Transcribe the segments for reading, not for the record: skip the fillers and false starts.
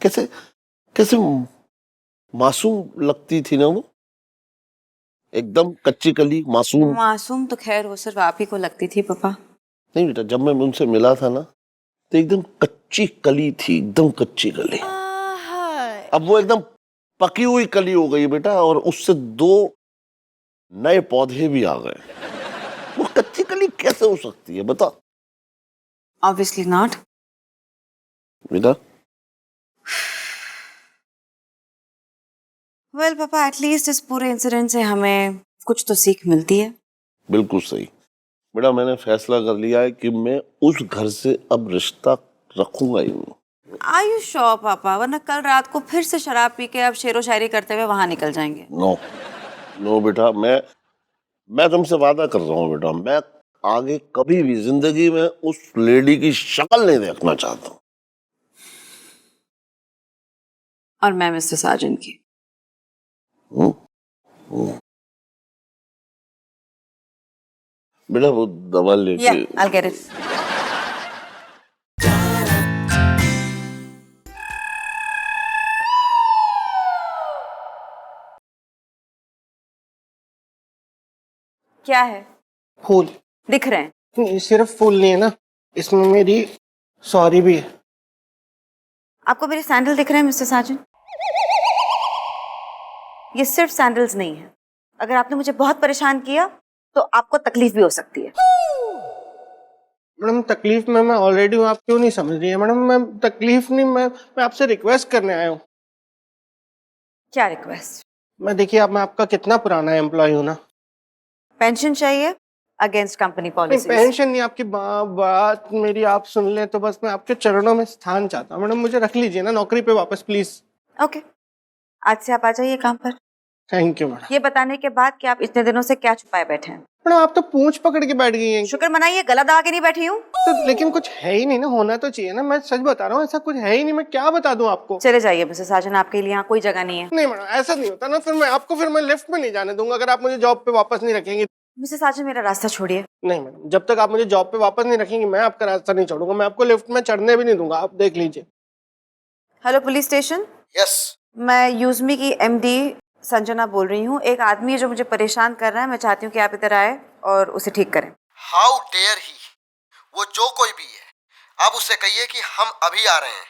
कैसे कैसे मासूम लगती थी ना वो, एकदम कच्ची कली मासूम। मासूम तो खैर वो सिर्फ आप ही को लगती थी पापा। नहीं बेटा, जब मैं उनसे मिला था ना तो एकदम कच्ची कली थी, एकदम कच्ची कली। अब वो एकदम पकी हुई कली हो गई बेटा, और उससे 2 नए पौधे भी आ गए। वो कच्ची कली कैसे हो सकती है बता ऑब्वियसली नॉट। बेटा। वेल पापा, एटलीस्ट इस पूरे इंसिडेंट से हमें कुछ तो सीख मिलती है। बिल्कुल सही बेटा, मैंने फैसला कर लिया है कि मैं उस घर से अब रिश्ता रखूंगा ही नहीं। आर यू श्योर पापा? वरना कल रात को फिर से शराब पी के आप शेरो शायरी करते हुए वहां निकल जाएंगे। नो नो बेटा, मैं तुमसे वादा कर रहा हूँ बेटा, मैं आगे कभी भी जिंदगी में उस लेडी की शक्ल नहीं देखना चाहता। और मैं मिस्टर साजन की। हम्म, हम्म। बेटा वो दवा लेके I'll get it. क्या है? फूल। दिख रहे हैं। नहीं, सिर्फ फूल नहीं है ना, इसमें मेरी सॉरी भी है। आपको मेरे सैंडल दिख रहे हैं मिस्टर साजन? ये सिर्फ सैंडल्स नहीं है। अगर आपने मुझे बहुत परेशान किया तो आपको तकलीफ भी हो सकती है। मैडम तकलीफ में मैं ऑलरेडी हूँ, आप क्यों नहीं समझ रही है मैडम? मैं तकलीफ नहीं, मैं आपसे रिक्वेस्ट करने आया हूँ। क्या रिक्वेस्ट? देखिए मैं आपका कितना पुराना एम्प्लॉय हूँ ना। पेंशन चाहिए अगेंस्ट कंपनी नहीं, पॉलिसी? पेंशन नहीं, आपकी बात मेरी आप सुन लें तो बस मैं आपके चरणों में स्थान चाहता हूँ मैडम, मुझे रख लीजिए ना नौकरी पे वापस प्लीज। ओके, आज से आप आ जाइए काम पर। Thank you madam. ये बताने के बाद कि आप इतने दिनों से क्या छुपाए बैठे हैं। मैडम आप तो पूंछ पकड़ के बैठ गई हैं। शुक्र मनाइए गला दबा के नहीं बैठी हूँ। तो लेकिन कुछ है ही नहीं ना, होना तो चाहिए ना, मैं सच बता रहा हूँ, ऐसा कुछ है ही नहीं, मैं क्या बता दूं आपको? चले जाइए मिस्टर साजन, आपके लिए यहाँ कोई जगह नहीं है। नहीं मैडम ऐसा नहीं होता ना, फिर मैं लिफ्ट में नहीं जाने दूंगा अगर आप मुझे जॉब पे वापस नहीं रखेंगी। मिस्टर साजन, मेरा रास्ता छोड़िए। नहीं मैडम, जब तक आप मुझे जॉब पे वापस नहीं रखेंगी मैं आपका रास्ता नहीं छोड़ूंगा, मैं आपको लिफ्ट में चढ़ने भी नहीं दूंगा, आप देख लीजिए। Hello police station. यस। मैं यूजमी की एमडी संजना बोल रही हूँ। एक आदमी है जो मुझे परेशान कर रहा है, मैं चाहती हूँ कि आप इधर आए और उसे ठीक करें। हाउ डेयर ही, वो जो कोई भी है आप उससे कहिए कि हम अभी आ रहे हैं,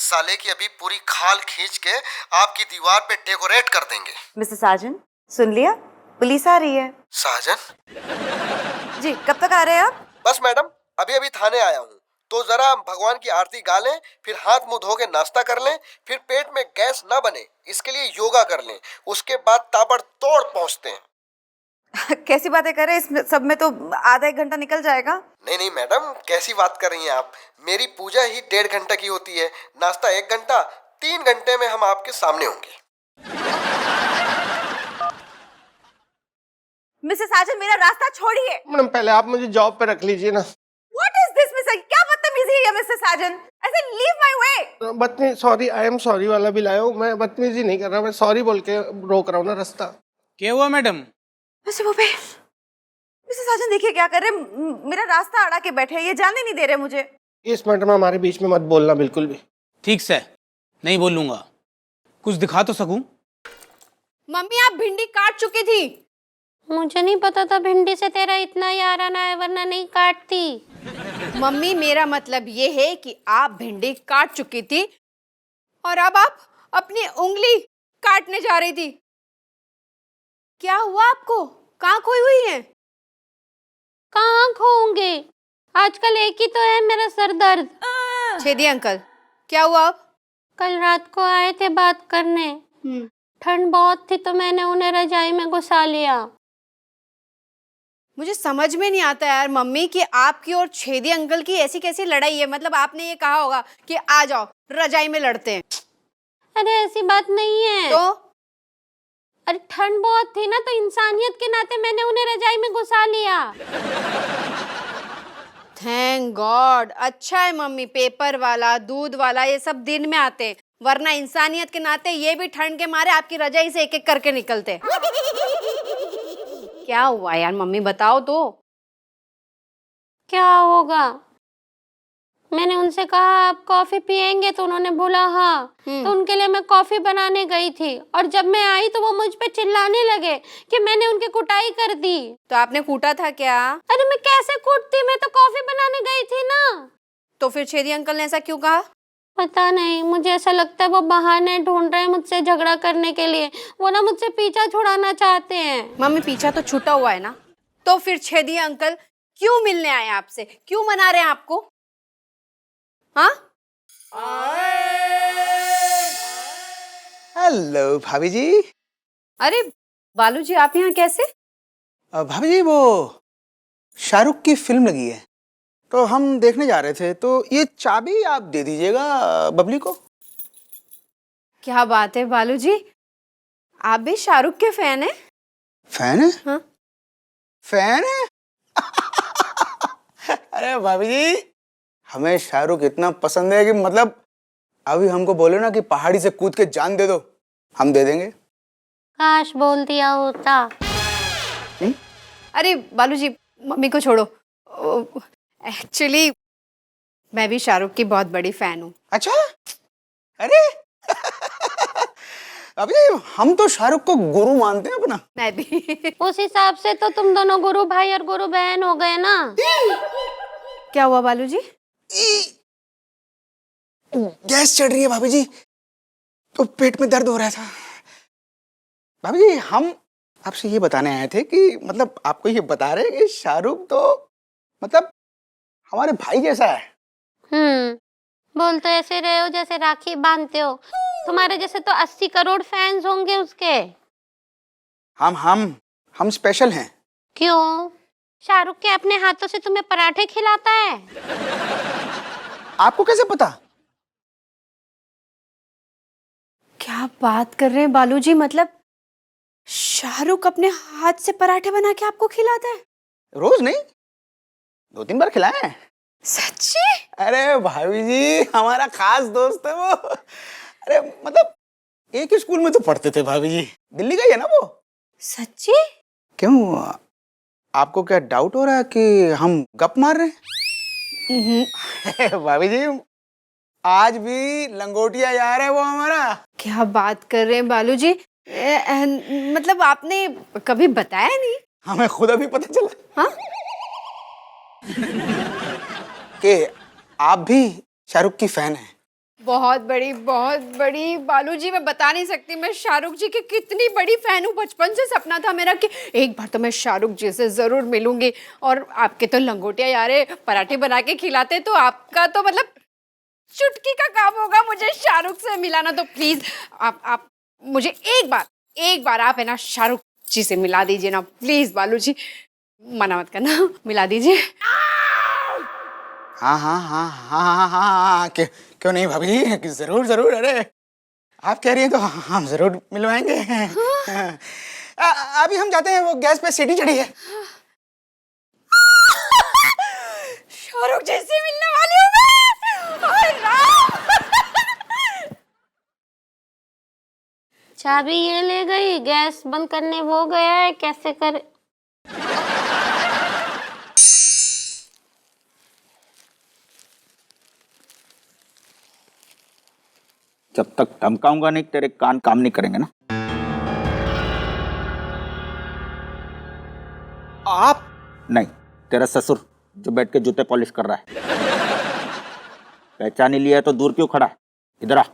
साले की अभी पूरी खाल खींच के आपकी दीवार पे डेकोरेट कर देंगे। मिस्टर साजन सुन लिया, पुलिस आ रही है। साजन जी, कब तक आ रहे हैं आप? बस मैडम अभी अभी थाने आया हूँ, तो जरा भगवान की आरती गा लें, फिर हाथ मुंह धो के नाश्ता कर लें, फिर पेट में गैस ना बने इसके लिए योगा कर लें, उसके बाद ताबड़तोड़ पहुंचते हैं। कैसी बातें कर रहे हैं, इसमें सब में तो आधा 1 घंटा निकल जाएगा। नहीं नहीं मैडम, कैसी बात कर रही हैं आप? मेरी पूजा ही 1.5 घंटा की होती है, नाश्ता 1 घंटा, 3 घंटे में हम आपके सामने होंगे। मिस्टर साजन, मेरा रास्ता छोड़िए। मैडम पहले आप मुझे जॉब पे रख लीजिए ना। What is this, mister? क्या बदतमीजी है मिस्टर साजन? ऐसे लीव माय वे। बदतमीज, सॉरी, आई एम सॉरी वाला भी लाया हूँ, मैं बदतमीजी नहीं कर रहा, मैं सॉरी बोल के रोक रहा हूँ ना रास्ता। क्या हुआ मैडम? मिस्टर भूपेश, मिस्टर साजन देखिए क्या कर रहे हैं, मेरा रास्ता अड़ा के बैठे हैं, ये जाने नहीं दे रहे मुझे। इस मैटर में हमारे बीच में मत बोलना बिल्कुल भी। ठीक से नहीं बोलूंगा, कुछ दिखा तो सकूं। मम्मी आप भिंडी काट चुकी थी। मुझे नहीं पता था भिंडी से तेरा इतना याराना है, वरना नहीं काटती। मम्मी मेरा मतलब ये है कि आप भिंडी काट चुकी थी और अब आप अपनी उंगली काटने जा रही थी। क्या हुआ आपको? कहाँ खोई हुई है? कहाँ खोऊंगे, आजकल एक ही तो है मेरा सर दर्द। छेदी अंकल क्या हुआ अब? कल रात को आए थे बात करने, ठंड बहुत थी तो मैंने उन्हें रजाई में घुसा लिया। मुझे समझ में नहीं आता यार मम्मी कि आपकी और छेदी अंकल की ऐसी कैसी लड़ाई है। मतलब आपने ये कहा होगा कि आ जाओ रजाई में लड़ते हैं। अरे ऐसी बात नहीं है। तो अरे ठंड बहुत थी ना, तो इंसानियत के नाते मैंने उन्हें रजाई में घुसा लिया। थैंक गॉड, अच्छा है मम्मी, पेपर वाला दूध वाला ये सब दिन में आते, वरना इंसानियत के नाते ये भी ठंड के मारे आपकी रजाई से एक एक करके निकलते। क्या हुआ यार मम्मी बताओ तो। क्या होगा, मैंने उनसे कहा आप कॉफी पियेंगे, तो उन्होंने बोला हाँ। तो उनके लिए मैं कॉफी बनाने गई थी, और जब मैं आई तो वो मुझ पे चिल्लाने लगे कि मैंने उनकी कुटाई कर दी। तो आपने कूटा था क्या? अरे मैं कैसे कूटती, मैं तो कॉफी बनाने गई थी ना। तो फिर छेदी अंकल ने ऐसा क्यों कहा? पता नहीं, मुझे ऐसा लगता है वो बहाने ढूंढ रहे हैं मुझसे झगड़ा करने के लिए। वो ना मुझसे पीछा छुड़ाना चाहते हैं। मम्मी पीछा तो छूटा हुआ है ना, तो फिर छेदी अंकल क्यों मिलने आए आपसे, क्यों मना रहे हैं आपको? हाँ हेलो भाभी जी। अरे बालू जी, आप यहाँ कैसे? भाभी जी वो शाहरुख की फिल्म लगी है तो हम देखने जा रहे थे, तो ये चाबी आप दे दीजिएगा बबली को। क्या बात है बालू जी, आप भी शाहरुख के फैन हैं? फैन है? हाँ। फैन है? अरे भाभी जी, हमें शाहरुख इतना पसंद है कि मतलब अभी हमको बोले ना कि पहाड़ी से कूद के जान दे दो, हम दे देंगे। काश बोल दिया होता। अरे बालू जी, मम्मी को छोड़ो। एक्चुअली मैं भी शाहरुख की बहुत बड़ी फैन हूँ। अच्छा, अरे अभी हम तो शाहरुख को गुरु मानते हैं अपना। मैं भी। उस हिसाब से तो तुम दोनों गुरु भाई और गुरु बहन हो गए ना। क्या हुआ बालू जी? गैस चढ़ रही है भाभी जी, तो पेट में दर्द हो रहा था। भाभी जी, हम आपसे ये बताने आए थे कि मतलब आपको ये बता रहे हैं कि शाहरुख तो मतलब हमारे भाई जैसा है। बोल तो ऐसे रहे हो जैसे राखी बांधते हो। तुम्हारे जैसे तो 80 करोड़ फैंस होंगे उसके। हम स्पेशल हैं। क्यों? शाहरुख के अपने हाथों से तुम्हें पराठे खिलाता है। आपको कैसे पता? क्या बात कर रहे हैं बालू जी, मतलब शाहरुख अपने हाथ से पराठे बना के आपको खिलाता है? रोज नहीं, 2-3 बार खिलाए हैं। सच्ची? अरे भाभी जी, हमारा खास दोस्त है वो। अरे मतलब एक ही स्कूल में तो पढ़ते थे भाभी जी, दिल्ली गई है ना वो। सच्ची? क्यों, आपको क्या डाउट हो रहा है कि हम गप मार रहे हैं? भाभी जी, आज भी लंगोटिया यार है वो हमारा। क्या बात कर रहे हैं बालू जी, मतलब आपने कभी बताया नहीं? हमें खुद अभी पता चला। हाँ? कि आप भी शाहरुख की फैन हैं। बहुत बड़ी बालू जी, मैं बता नहीं सकती मैं शाहरुख जी की कितनी बड़ी फैन हूँ। बचपन से सपना था मेरा कि एक बार तो मैं शाहरुख जी से जरूर मिलूंगी। और आपके तो लंगोटिया यारे पराठे बना के खिलाते, तो आपका तो मतलब चुटकी का काम होगा मुझे शाहरुख से मिलाना। तो प्लीज आप मुझे एक बार आप है ना शाहरुख जी से मिला दीजिए ना, प्लीज बालू जी, मना मत करना, मिला दीजिए। हाँ, क्यों नहीं भाभी जी, जरूर जरूर। अरे आप कह रही हैं तो हम जरूर मिलवाएंगे। अभी हम जाते हैं, वो गैस पे सीटी चढ़ी है। शाहरुख जी से मिलने वाली हूँ मैं। हाय राम। चाबी ये ले गई, गैस बंद करने वो गया है, कैसे करे। जब तक धमकाऊंगा नहीं तेरे कान काम नहीं करेंगे ना। आप? नहीं, तेरा ससुर जो बैठ के जूते पॉलिश कर रहा है। पहचान ही लिया है तो दूर क्यों खड़ा है, इधर आ।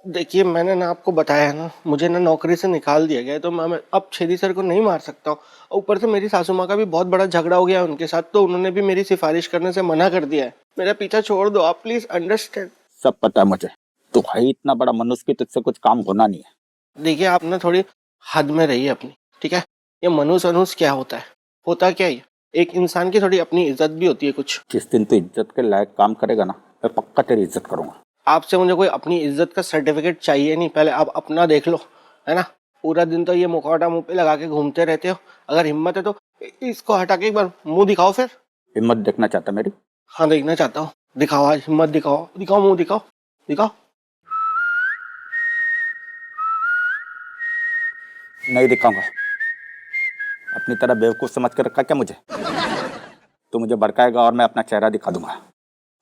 देखिए, मैंने ना आपको बताया है ना, मुझे ना नौकरी से निकाल दिया गया है, तो मैं अब छेदी सर को नहीं मार सकता हूँ। ऊपर से मेरी सासू माँ का भी बहुत बड़ा झगड़ा हो गया है उनके साथ, तो उन्होंने भी मेरी सिफारिश करने से मना कर दिया है। मेरा पीछा छोड़ दो आप, प्लीज अंडरस्टैंड। सब पता है मुझे, तू है इतना बड़ा मनुष्य की तुझसे कुछ काम होना नहीं है। देखिए, आप ना थोड़ी हद में रहिए अपनी, ठीक है? ये मनुष्य अनुष्य क्या होता है, होता क्या है, एक इंसान की थोड़ी अपनी इज्जत भी होती है कुछ। जिस दिन तू इज्जत के लायक काम करेगा ना, मैं पक्का तेरी इज्जत करूंगा। आपसे मुझे कोई अपनी इज्जत का सर्टिफिकेट चाहिए नहीं, पहले आप अपना देख लो, है ना? पूरा दिन तो ये मुखौटा मुंह पे लगा के घूमते रहते हो, अगर हिम्मत है तो इसको हटा के एक बार मुंह दिखाओ फिर। हिम्मत देखना चाहता मेरी? हाँ, देखना चाहता हूँ, दिखाओ आज हिम्मत, दिखाओ दिखाओ, मुंह दिखाओ दिखाओ। नहीं दिखाऊंगा। अपनी तरह बेवकूफ़ समझ कर रखा क्या मुझे? तू मुझे भड़काएगा और मैं अपना चेहरा दिखा दूंगा।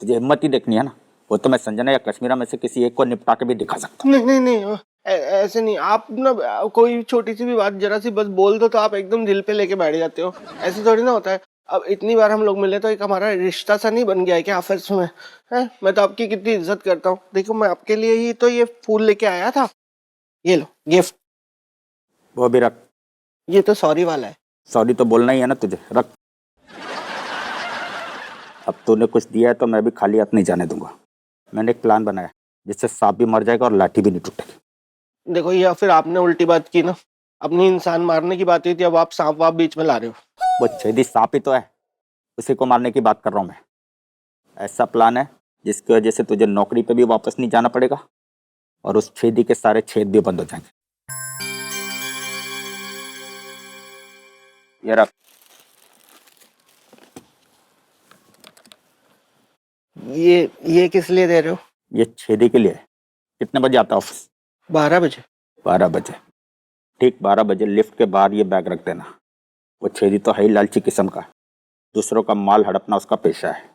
तुझे हिम्मत ही देखनी है ना, वो तो मैं संजना या कश्मीरा में से किसी एक को निपटा के भी दिखा सकता हूँ। नहीं, ऐसे नहीं। आप ना कोई छोटी सी भी बात जरा सी बस बोल दो तो आप एकदम दिल पे लेके बैठ जाते हो। ऐसे थोड़ी ना होता है। अब इतनी बार हम लोग मिले तो एक हमारा रिश्ता सा नहीं बन गया है क्या आपस में? है, मैं तो आपकी कितनी इज्जत करता हूँ। देखो मैं आपके लिए ही तो ये फूल लेके आया था। ये लो गिफ्ट। वो भी रख। ये तो सॉरी वाला है। सॉरी तो बोलना ही है ना तुझे, रख। अब तूने कुछ दिया है तो मैं भी खाली हाथ नहीं जाने दूंगा। मैंने एक प्लान बनाया जिससे सांप भी मर जाएगा और लाठी भी नहीं टूटेगी। देखो या फिर आपने उल्टी बात की ना। अपनी इंसान मारने की बात हुई थी, अब आप सांप वाप बीच में ला रहे हो। वो छेदी सांप ही तो है, उसी को मारने की बात कर रहा हूँ मैं। ऐसा प्लान है जिसकी वजह से तुझे नौकरी पे भी वापस नहीं जाना पड़ेगा और उस छेदी के सारे छेद भी बंद हो जाएंगे। ये रख। ये किस लिए दे रहे हो? ये छेदी के लिए है। कितने बजे आता है ऑफिस? 12 बजे। 12 बजे। ठीक 12 बजे लिफ्ट के बाहर ये बैग रख देना। वो छेदी तो है ही लालची किस्म का, दूसरों का माल हड़पना उसका पेशा है।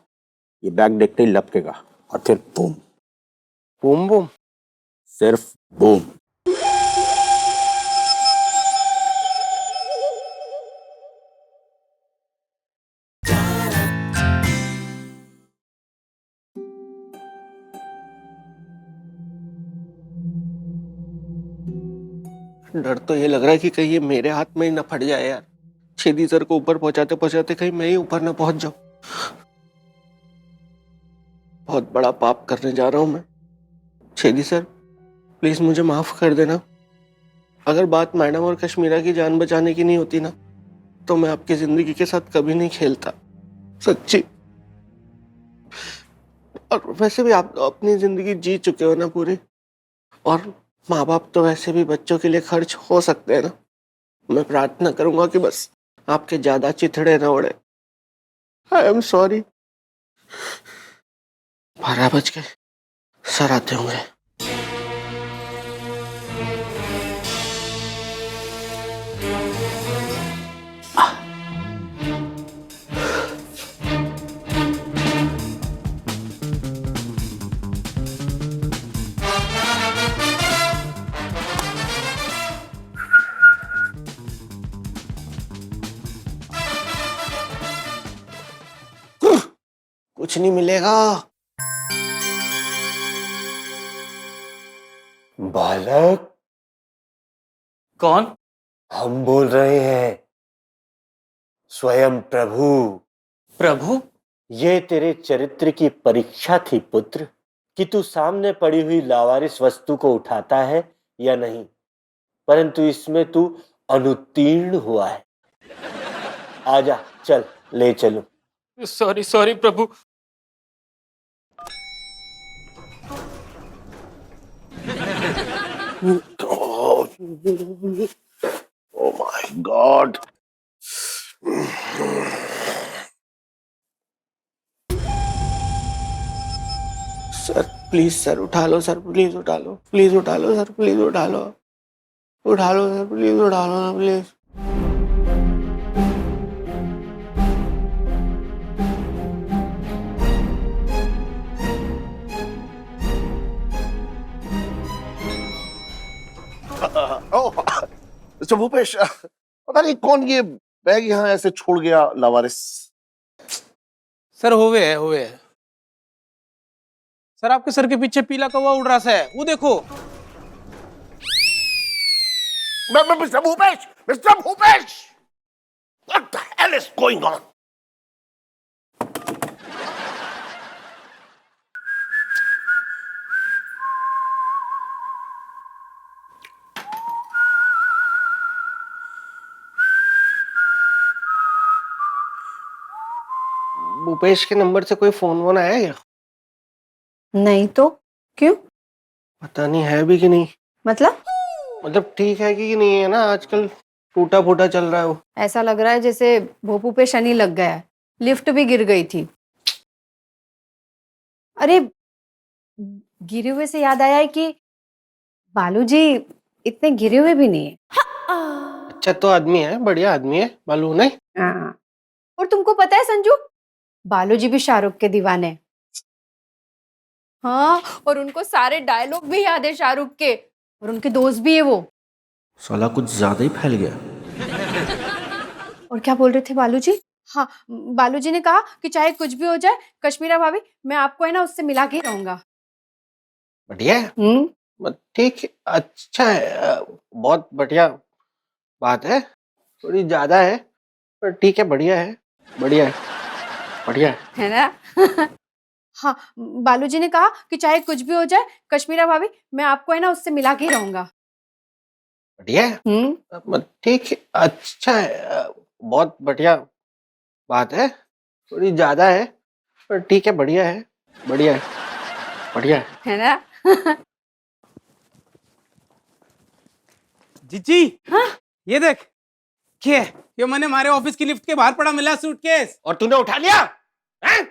ये बैग देखते ही लपकेगा और फिर बूम। Boom boom? सिर्फ बूम। डर तो ये लग रहा है कि कहीं ये मेरे हाथ में ही ना फट जाए यार। छेदी सर को ऊपर पहुंचाते पहुंचाते कहीं मैं ही ऊपर ना पहुंच जाऊं। बहुत बड़ा पाप करने जा रहा हूं मैं। छेदी सर प्लीज मुझे माफ कर देना। अगर बात मैडम और कश्मीरा की जान बचाने की नहीं होती ना तो मैं आपकी जिंदगी के साथ कभी नहीं खेलता, सच्ची। और वैसे भी आप तो अपनी जिंदगी जी चुके हो ना पूरी, और माँ बाप तो वैसे भी बच्चों के लिए खर्च हो सकते हैं ना। मैं प्रार्थना करूंगा कि बस आपके ज्यादा चिथड़े न उड़े। I am sorry. 12 बज गए, सर आते होंगे। कुछ नहीं मिलेगा। बालक, कौन? हम बोल रहे हैं, स्वयं प्रभु। प्रभु? ये तेरे चरित्र की परीक्षा थी पुत्र, कि तू सामने पड़ी हुई लावारिस वस्तु को उठाता है या नहीं, परंतु इसमें तू अनुत्तीर्ण हुआ है। आजा, चल ले चलो। Sorry sorry Prabhu. Oh my God. Sir please sir उठा लो, सर प्लीज उठा लो, प्लीज उठा लो सर, प्लीज उठा लो, उठा लो सर, प्लीज उठा लो ना प्लीज। मिस्टर भूपेश, पता नहीं कौन ये बैग यहाँ ऐसे छोड़ गया लावारिस। सर हुए है। सर आपके सर के पीछे पीला कौवा उड़ रहा है, वो देखो। Mister Bhupesh, mister Bhupesh, what the hell is going on? Bhupesh के नंबर से कोई फोन वोन आया क्या? नहीं तो क्यों? पता नहीं है भी कि नहीं। मतलब ठीक है कि नहीं है ना, आजकल टूटा फूटा चल रहा है वो। ऐसा लग रहा है जैसे भोपू पे शनि लग गया है, लिफ्ट भी गिर गई थी। अरे गिरे हुए से याद आया है कि बालू जी इतने गिरे हुए भी नहीं है। अच्छा तो आदमी है, बढ़िया आदमी है, मालूम नहीं। हाँ। और तुमको पता है संजू, बालू जी भी शाहरुख के दीवाने हैं। हाँ, और उनको सारे डायलॉग भी याद है शाहरुख के, और उनके दोस्त भी है वो। साला कुछ ज्यादा ही फैल गया। और क्या बोल रहे थे बालू जी? हाँ, बालू जी ने कहा कि चाहे कुछ भी हो जाए कश्मीरा भाभी, मैं आपको है ना उससे मिला के ही रहूंगा। बढ़िया है, ठीक है, अच्छा है, बहुत बढ़िया बात है, थोड़ी ज्यादा है पर ठीक है, बढ़िया है, बढ़िया है, बढ़िया है। है ना? हाँ, बालू जी ने कहा कि चाहे कुछ भी हो जाए कश्मीरा भाभी, मैं आपको है ना उससे मिला के ही रहूंगा। बढ़िया है, ठीक है, अच्छा है, बहुत बढ़िया बात है, थोड़ी ज्यादा है पर ठीक है, बढ़िया है, बढ़िया है, बढ़िया है। है ना? जीजी, हाँ? ये देख, ये मैंने हमारे ऑफिस की लिफ्ट के बाहर पड़ा मिला सूटकेस। और तूने उठा लिया हैं?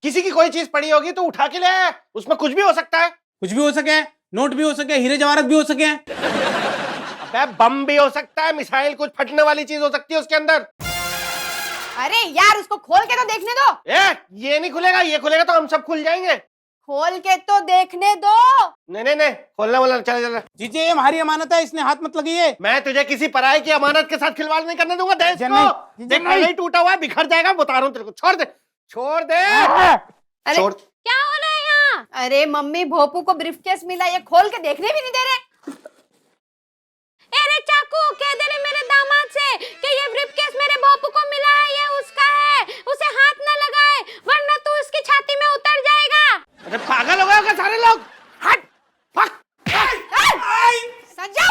किसी की कोई चीज पड़ी होगी तो उठा के ले आया, उसमें कुछ भी हो सकता है। कुछ भी हो सके, नोट भी हो सके, हीरे जवाहरात भी हो सके। अबे बम भी हो सकता है, मिसाइल, कुछ फटने वाली चीज हो सकती है उसके अंदर। अरे यार, उसको खोल के तो देखने दो। ये नहीं खुलेगा, ये खुलेगा तो हम सब खुल जाएंगे। खोल के तो देखने दो। नहीं, खोलना वाला, चल। जीजी, ये हमारी अमानत है, इसने हाथ मत लगाइए। मैं तुझे किसी पराये की अमानत के साथ खिलवाड़ नहीं करने दूंगा। देख इसको, देख पहले ही टूटा हुआ है, बिखर जाएगा, बता रहा हूँ तेरे को। छोड़ दे। अरे छोड़। क्या हो रहा है यहाँ? अरे मम्मी, भोपू को ब्रीफकेस मिला, ये खोल के देखने भी नहीं दे रहे। अरे चाकू, कह दे रहे मेरे दामाद से कि ये ब्रीफकेस मेरे बापू को मिला है, ये उसका है, उसे हाथ न लगाए वरना तू उसकी छाती में उतर जाएगा। अरे पागल हो गए क्या सारे लोग? हट, फक। संजू,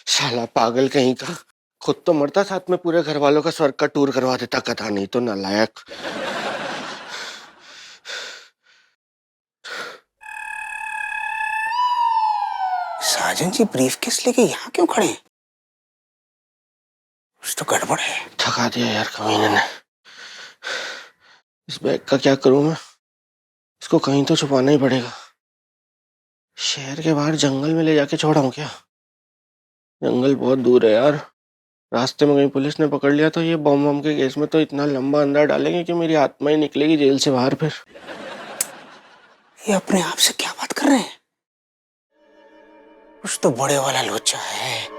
साला पागल कहीं का, खुद तो मरता, साथ में पूरे घर वालों का स्वर्ग का टूर करवा देता। कथा नहीं तो नालायक। साजन जी ब्रीफकेस लेके यहाँ क्यों खड़े हैं? कुछ तो गड़बड़ है। थका दिया यार कमीने ने। इस बैग का क्या करूं मैं? इसको कहीं तो छुपाना ही पड़ेगा। शहर के बाहर जंगल में ले जाके छोड़ा हूं क्या? जंगल बहुत दूर है यार। रास्ते में कहीं पुलिस ने पकड़ लिया तो ये बम के केस में तो इतना लंबा अंदर डालेंगे कि मेरी आत्मा ही निकलेगी जेल से बाहर। फिर ये अपने आप से क्या बात कर रहे हैं? कुछ तो बड़े वाला लोचा है।